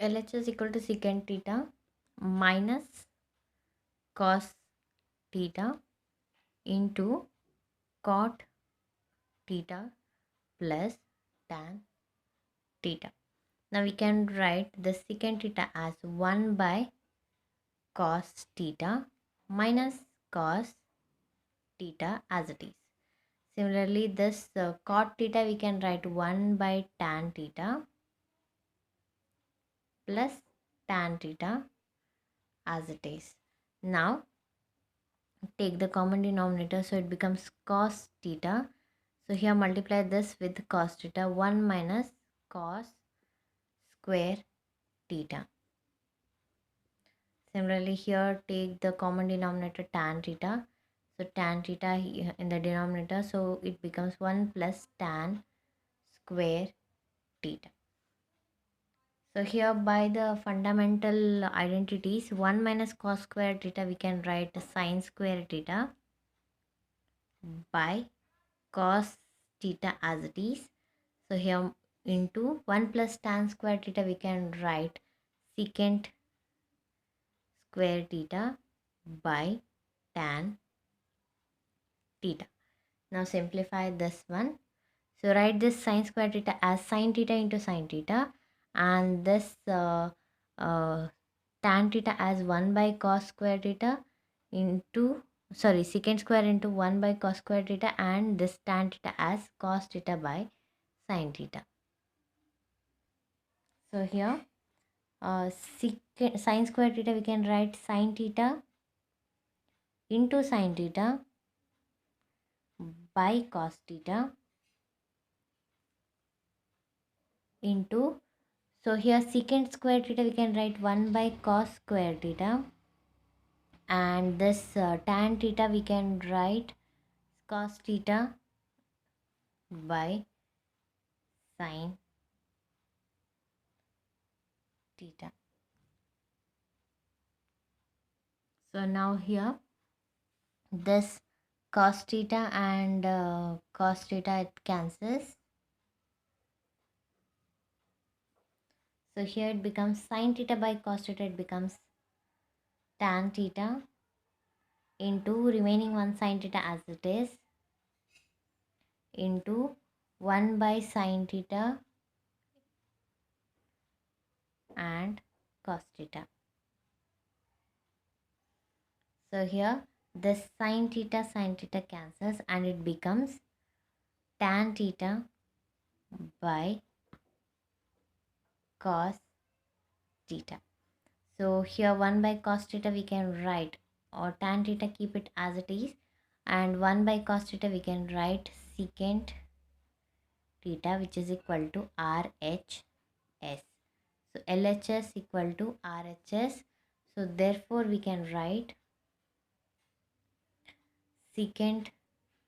LHS equal to secant theta minus cos theta into cot theta plus tan theta. Now we can write the secant theta as 1 by cos theta minus cos theta as it is. Similarly, this cot theta we can write 1 by tan theta plus tan theta as it is. Now take the common denominator, so it becomes cos theta. So here multiply this with cos theta, 1 minus cos square theta. Similarly, here take the common denominator tan theta. So tan theta in the denominator, so it becomes 1 plus tan square theta. So here by the fundamental identities, 1 minus cos square theta we can write sine square theta by cos theta as it is. So here into 1 plus tan square theta we can write secant square theta by tan theta. Now simplify this one. So write this sine square theta as sine theta into sine theta, and this tan theta as 1 by cos square theta into secant square into 1 by cos square theta, and this tan theta as cos theta by sine theta. So here secant sine square theta we can write sine theta into sine theta by cos theta into, so here secant square theta we can write 1 by cos square theta, and this tan theta we can write cos theta by sine theta. So now here this cos theta and cos theta it cancels. So here it becomes sine theta by cos theta, it becomes tan theta into remaining one sine theta as it is into 1 by sine theta and cos theta. So here this sine theta cancels and it becomes tan theta by cos theta. So here 1 by cos theta we can write, or tan theta keep it as it is, and 1 by cos theta we can write secant theta, which is equal to RHS. So LHS equal to RHS. So therefore we can write secant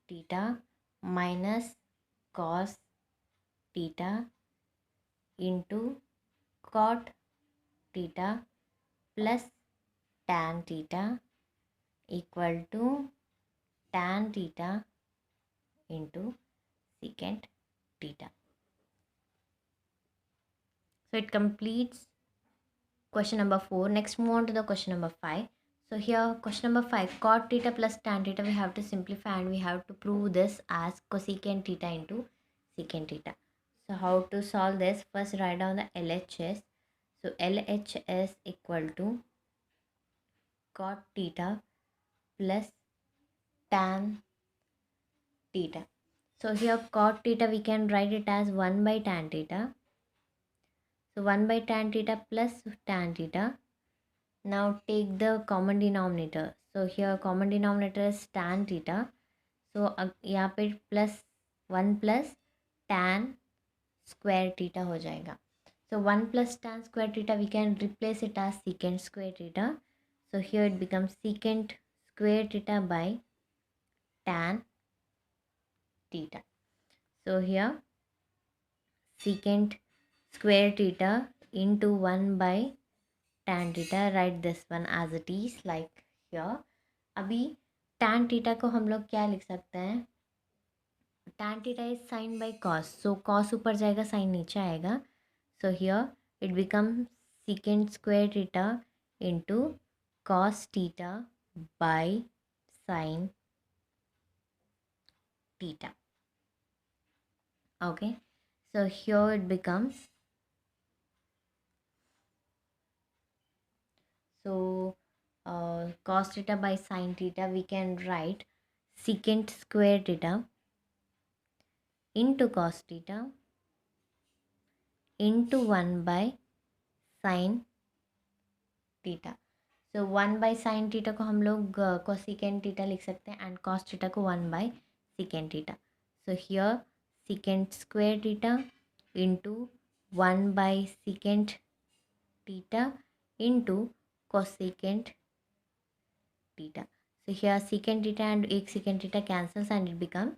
theta minus cos theta into cot theta plus tan theta equal to tan theta into secant theta. So it completes question number 4. Next move on to the question number 5. So here question number 5, cot theta plus tan theta we have to simplify, and we have to prove this as cosecant theta into secant theta. So how to solve this? First write down the LHS. So LHS equal to cot theta plus tan theta. So here cot theta we can write it as 1 by tan theta. So 1 by tan theta plus tan theta. Now take the common denominator. So here common denominator is tan theta. So यहाँ पे plus 1 plus tan square theta हो जाएगा. So 1 plus tan square theta we can replace it as secant square theta. So here it becomes secant square theta by tan theta. So here secant square theta into 1 by tan theta, write this one as it is like here. अभी tan theta को हम लोग क्या लिख सकते हैं? tan theta is sin by cos, so cos ऊपर जाएगा, sin नीचे आएगा. So here it becomes secant square theta into cos theta by sin theta. Okay, so here it becomes, so cos theta by sin theta, we can write secant square theta into cos theta into 1 by sin theta. So 1 by sine theta को हम लोग cosecant theta लिख सकते हैं and cos theta को 1 by secant theta. So here secant square theta into 1 by secant theta into cosecant theta. So here secant theta and एक secant theta cancels and it become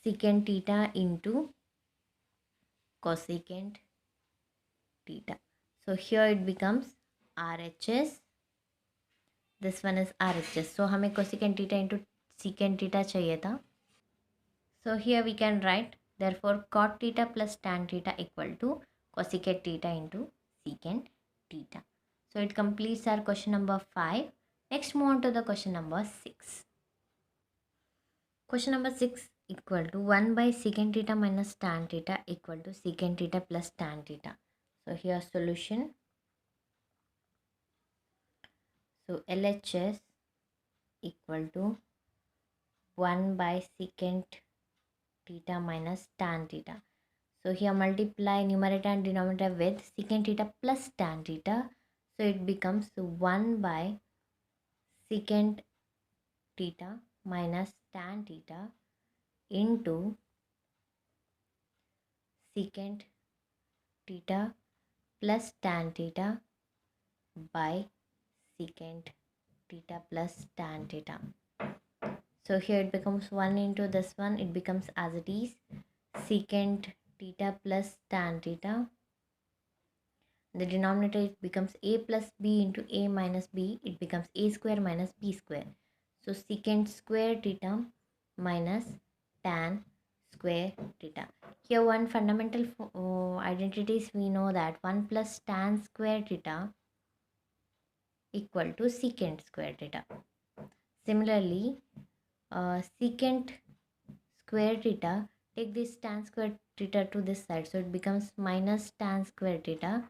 secant theta into cosecant theta. So here it becomes RHS. This one is RHS. So हमें cosecant theta into secant theta चाहिए था. So here we can write therefore cot theta plus tan theta equal to cosecant theta into secant theta. So it completes our question number 5. Next move on to the question number 6. Question number 6 equal to 1 by secant theta minus tan theta equal to secant theta plus tan theta. So here solution. So LHS equal to 1 by secant theta minus tan theta. So here multiply numerator and denominator with secant theta plus tan theta. So it becomes 1 by secant theta minus tan theta into secant theta plus tan theta by secant theta plus tan theta. So here it becomes 1 into this one, it becomes as it is secant theta plus tan theta. The denominator it becomes a plus b into a minus b, it becomes a square minus b square. So secant square theta minus tan square theta. Here one fundamental identities we know that 1 plus tan square theta equal to secant square theta. Similarly, secant square theta, take this tan square theta to this side, so it becomes minus tan square theta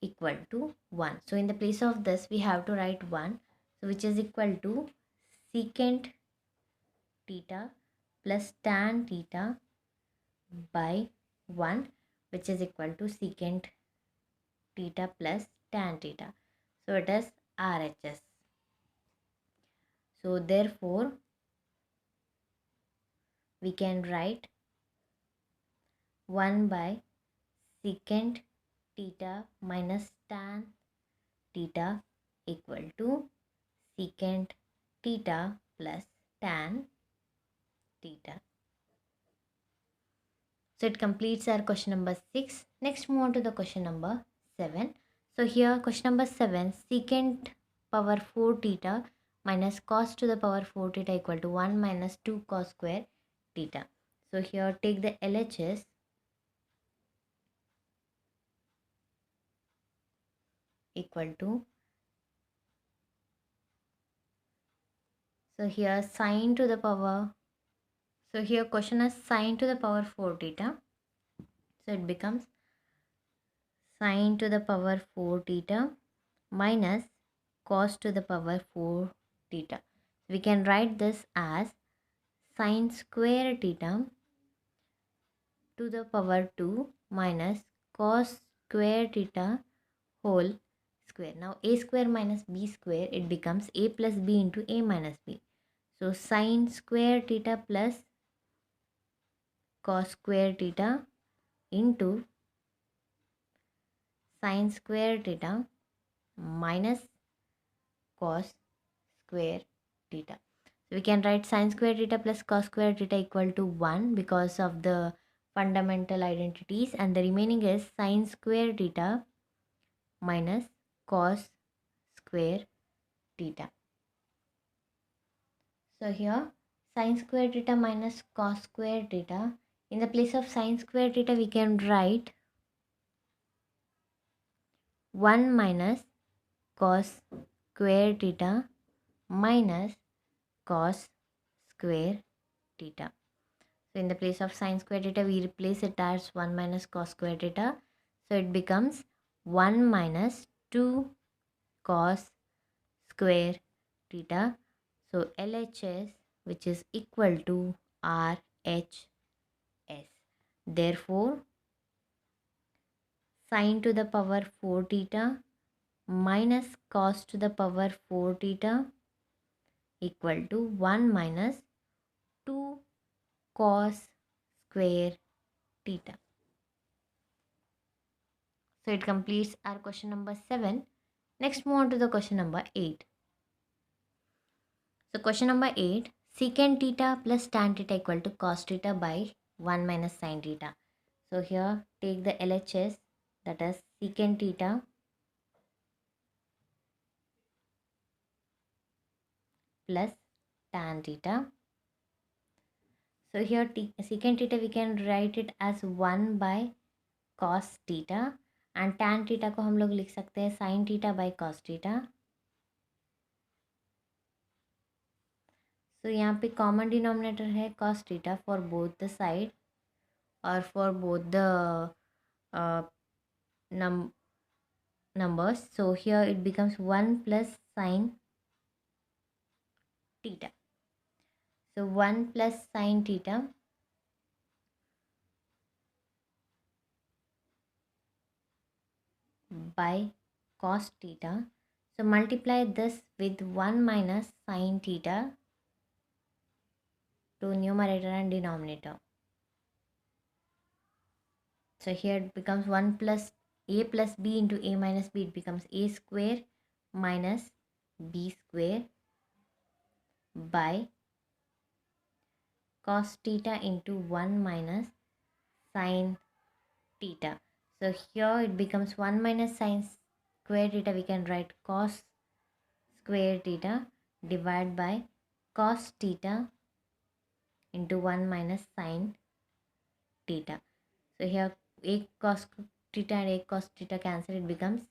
equal to 1. So in the place of this we have to write 1, so which is equal to secant theta plus tan theta by 1, which is equal to secant theta plus tan theta. So it is RHS. So therefore we can write 1 by secant theta minus tan theta equal to secant theta plus tan theta. So it completes our question number 6. Next move on to the question number 7. So here question number 7, secant power 4 theta minus cos to the power 4 theta equal to 1 minus 2 cos square theta. So here take the LHS equal to, so here sine to the power, so here question is sine to the power 4 theta. So it becomes sine to the power 4 theta minus cos to the power 4 theta. We can write this as sine square theta to the power 2 minus cos square theta whole square. Now a square minus b square, it becomes a plus b into a minus b. So sine square theta plus cos square theta into sine square theta minus cos square theta. So we can write sine square theta plus cos square theta equal to 1 because of the fundamental identities, and the remaining is sine square theta minus cos square theta. So here sine square theta minus cos square theta, in the place of sine square theta we can write 1 minus cos square theta minus cos square theta. So in the place of sin square theta, we replace it as 1 minus cos square theta. So it becomes 1 minus 2 cos square theta. So LHS, which is equal to RHS. Therefore, sin to the power 4 theta minus cos to the power 4 theta equal to 1 minus 2 cos square theta. So it completes our question number 7. Next, move on to the question number 8. So question number 8, secant theta plus tan theta equal to cos theta by 1 minus sin theta. So here take the LHS, that is secant theta plus tan theta. So here secant theta we can write it as 1 by cos theta and tan theta को हम लोग लिख सकते हैं sin theta by cos theta. So यहाँ पे common denominator है cos theta for both the side or for both the numbers. So here it becomes 1 plus sin theta. So 1 plus sin theta by cos theta. So multiply this with 1 minus sin theta to numerator and denominator. So here it becomes 1 plus a plus b into a minus b. It becomes a square minus b square by cos theta into 1 minus sin theta. So here it becomes 1 minus sin square theta. We can write cos square theta divided by cos theta into 1 minus sin theta. So here a cos theta and a cos theta cancel. It becomes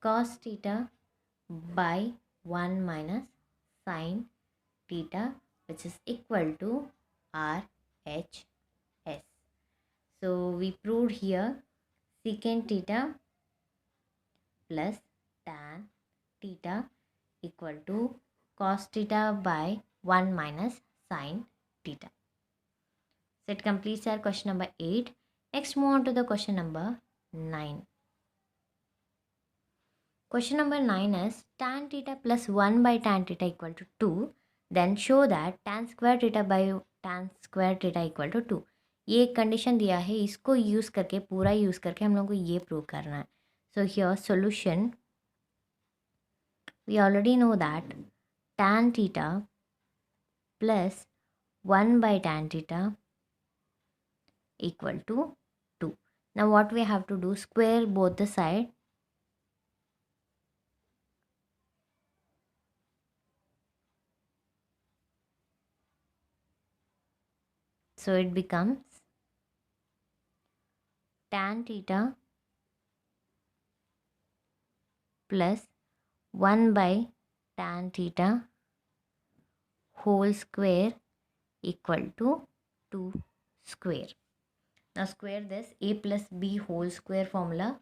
cos theta by 1 minus sin theta, which is equal to RHS. So we proved here secant theta plus tan theta equal to cos theta by 1 minus sin theta. So it completes our question number 8. Next, move on to the question number 9. Question number 9 is tan theta plus 1 by tan theta equal to 2. Then show that tan square theta by tan square theta equal to 2. ये एक condition दिया है, इसको use करके पूरा use करके हम लोग को ये प्रूव करना है. So here solution, we already know that tan theta plus 1 by tan theta equal to 2. Now what we have to do, square both the side. So it becomes tan theta plus 1 by tan theta whole square equal to 2 square. Now square this a plus b whole square formula.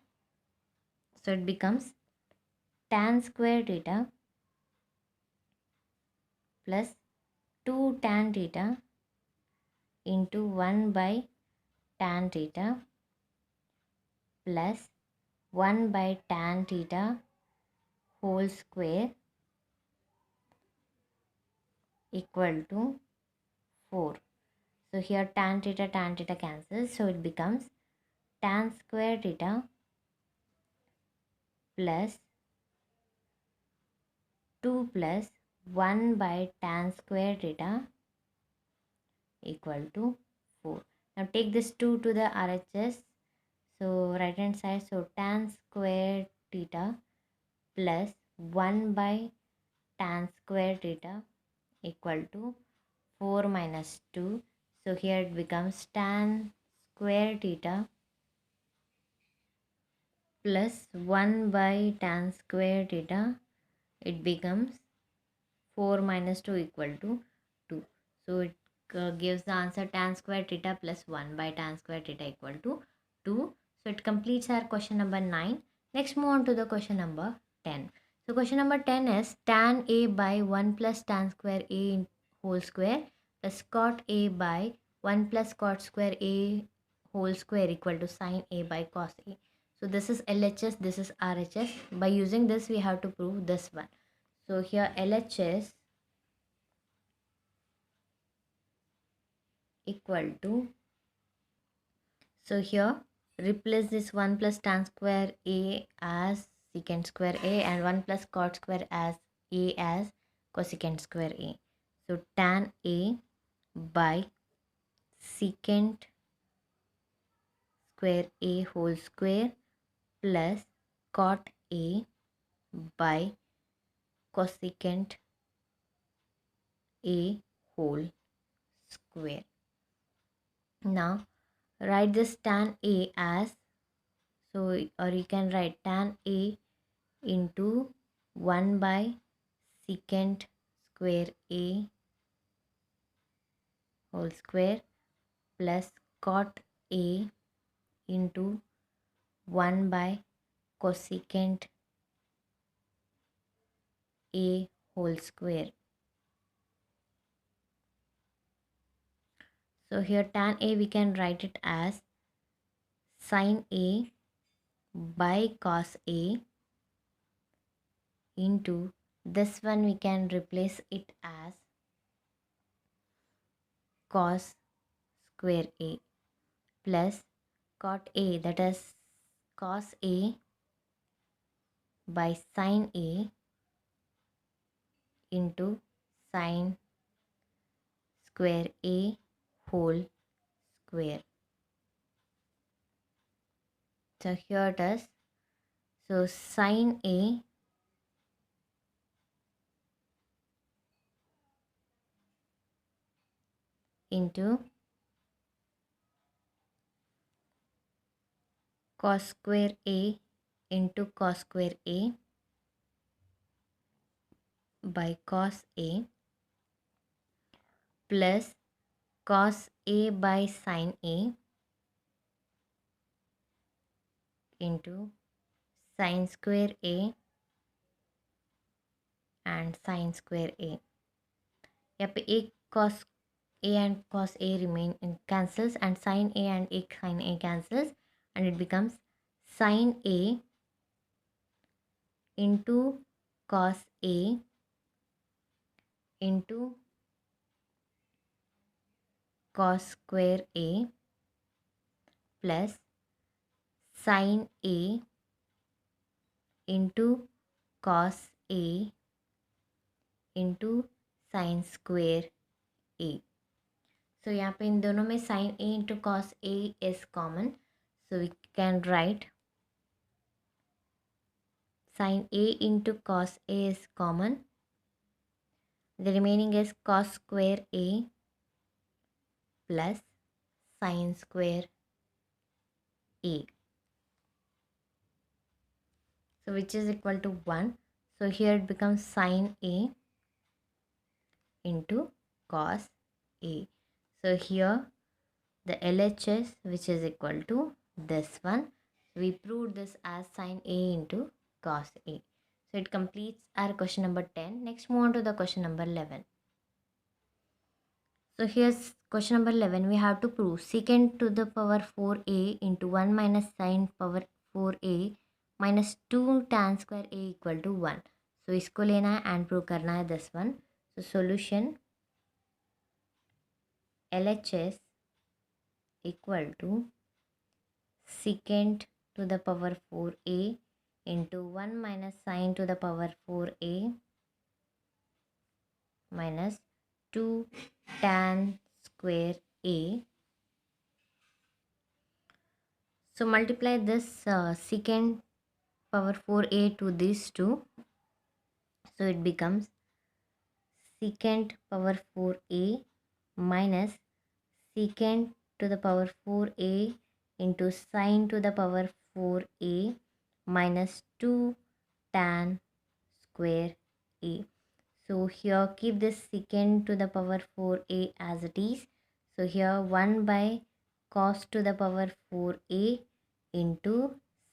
So it becomes tan square theta plus 2 tan theta into 1 by tan theta plus 1 by tan theta whole square equal to 4. So here tan theta cancels. So it becomes tan square theta plus 2 plus 1 by tan square theta equal to 4. Now take this 2 to the RHS. So right hand side, so tan square theta plus 1 by tan square theta equal to 4 minus 2. So here it becomes tan square theta plus 1 by tan square theta. It becomes 4 minus 2 equal to 2. So it gives the answer tan square theta plus 1 by tan square theta equal to 2. So it completes our question number 9. Next move on to the question number 10. So question number 10 is tan A by 1 plus tan square A in whole square plus cot A by 1 plus cot square A whole square equal to sin A by cos A. So this is LHS, this is RHS. By using this we have to prove this one. So here LHS equal to, so here replace this 1 plus tan square A as secant square A and 1 plus cot square as A as cosecant square A. So tan A by secant square A whole square plus cot A by cosecant A whole square. Now write this tan A as, so or you can write tan A into 1 by secant square A whole square plus cot A into 1 by cosecant A whole square. So here tan A we can write it as sin A by cos A into, this one we can replace it as cos square A plus cot A, that is cos A by sin A into sin square A whole square. So here it is. So sin A into cos square A into cos square A by cos A plus cos A by sin A into sin square A and sin square A. Yep, A cos A and cos A remain cancels and sin A and A sin A cancels and it becomes sin A into cos A into cos square A plus sin A into cos A into sin square A. So यहाँ पे इन दोनों में sin A into cos A is common. So we can write sin A into cos A is common. The remaining is cos square A plus sin square A. So which is equal to 1. So here it becomes sin A into cos A. So here the LHS which is equal to this one. We proved this as sin A into cos A. So it completes our question number 10. Next move on to the question number 11. So here's question number 11. We have to prove secant to the power 4A into 1 minus sin power 4A minus 2 tan square A equal to 1. So इसको लेना है and prove करना है this one. So solution LHS equal to secant to the power 4A into 1 minus sin to the power 4A minus 2 tan square A. So multiply this secant power 4A to these two. So it becomes secant power 4A minus secant to the power 4A into sin to the power 4A minus 2 tan square a. So here keep this secant to the power 4a as it is. So here 1 by cos to the power 4a into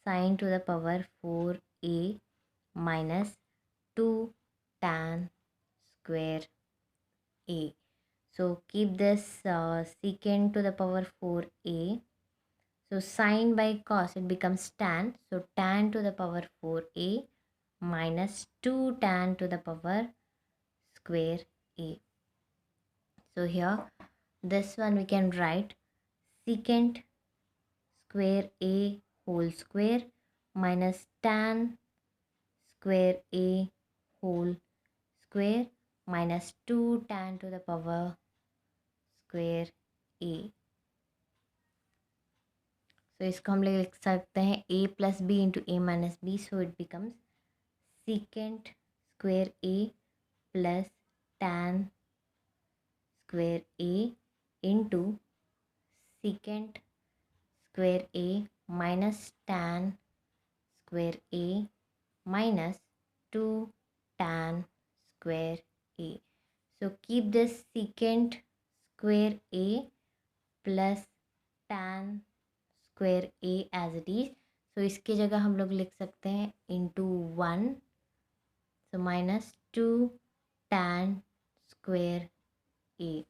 sine to the power 4a minus 2 tan square a. So keep this secant to the power 4a. So sine by cos, it becomes tan. So tan to the power 4a minus 2 tan to the power square a. So here this one we can write secant square a whole square minus tan square a whole square minus 2 tan to the power square a. So इसको हम लिख सकते हैं a plus b into a minus b. So it becomes secant square a plus tan square a into secant square a minus tan square a minus 2 tan square a. So keep this secant square a plus tan square a as it is. So इसकी जगह हम लोग लिख सकते हैं into 1. So minus 2 tan square a.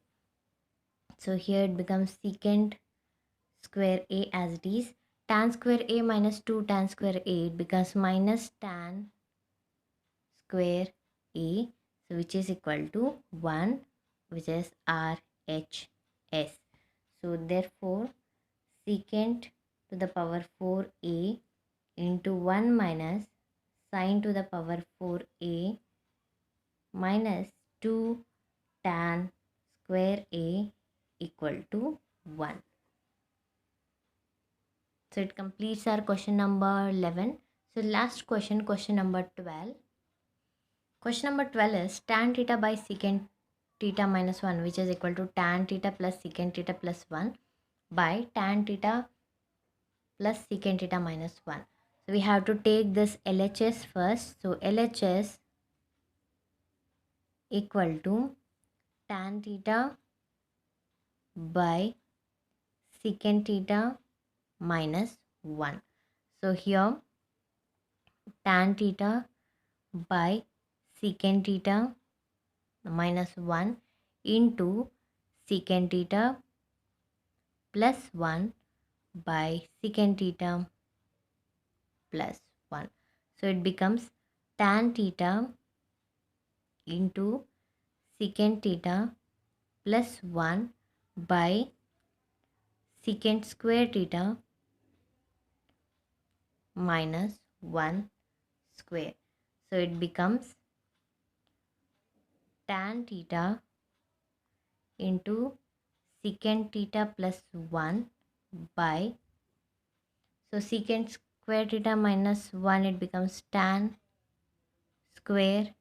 So here it becomes secant square a as it is. Tan square a minus 2 tan square a, it becomes minus tan square a. So which is equal to 1, which is RHS. So therefore secant to the power 4a into 1 minus sine to the power 4a minus 2 tan square a equal to 1. So it completes our question number 11. So last question, question number 12. Question number 12 is tan theta by secant theta minus 1, which is equal to tan theta plus secant theta plus 1 by tan theta plus secant theta minus 1. So we have to take this LHS first. So LHS equal to tan theta by secant theta minus 1. So here tan theta by secant theta minus 1 into secant theta plus 1 by secant theta plus 1. So it becomes tan theta into secant theta plus 1 by secant square theta minus 1 square. So it becomes tan theta into secant theta plus 1 by, so secant square theta minus 1, it becomes tan square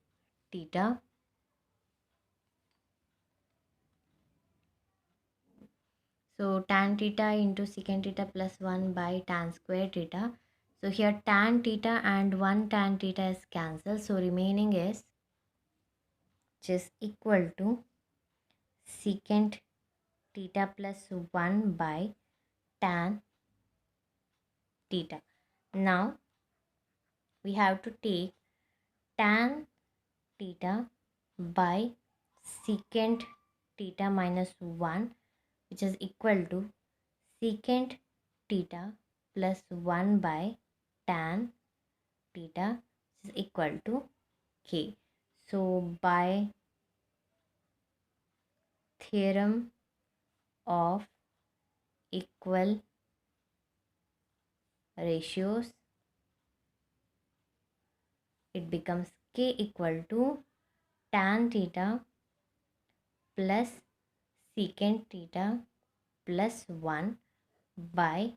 theta. So tan theta into secant theta plus 1 by tan square theta. So here tan theta and 1 tan theta is cancelled. So remaining is just equal to secant theta plus 1 by tan theta. Now we have to take tan theta by secant theta minus 1, which is equal to secant theta plus 1 by tan theta, which is equal to k. So by theorem of equal ratios, it becomes k equal to tan theta plus secant theta plus 1 by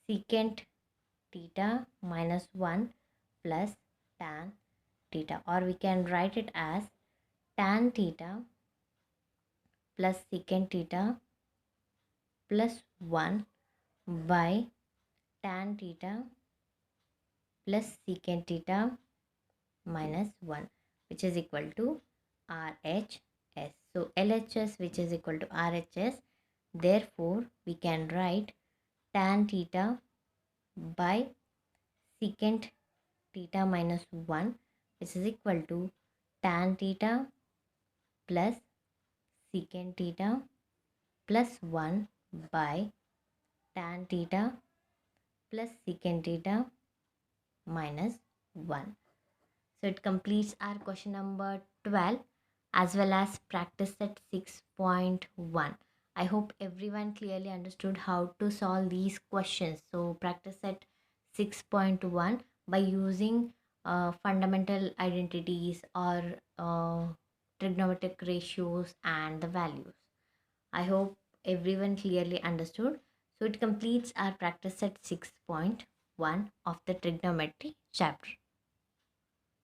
secant theta minus 1 plus tan theta, or we can write it as tan theta plus secant theta plus 1 by tan theta plus secant theta minus 1, which is equal to RHS. So LHS, which is equal to RHS, therefore we can write tan theta by secant theta minus 1, which is equal to tan theta plus secant theta plus 1 by tan theta plus secant theta minus 1. So it completes our question number 12 as well as practice set 6.1. I hope everyone clearly understood how to solve these questions. So practice set 6.1 by using fundamental identities or trigonometric ratios and the values. I hope everyone clearly understood. So it completes our practice set 6.1 of the trigonometry chapter.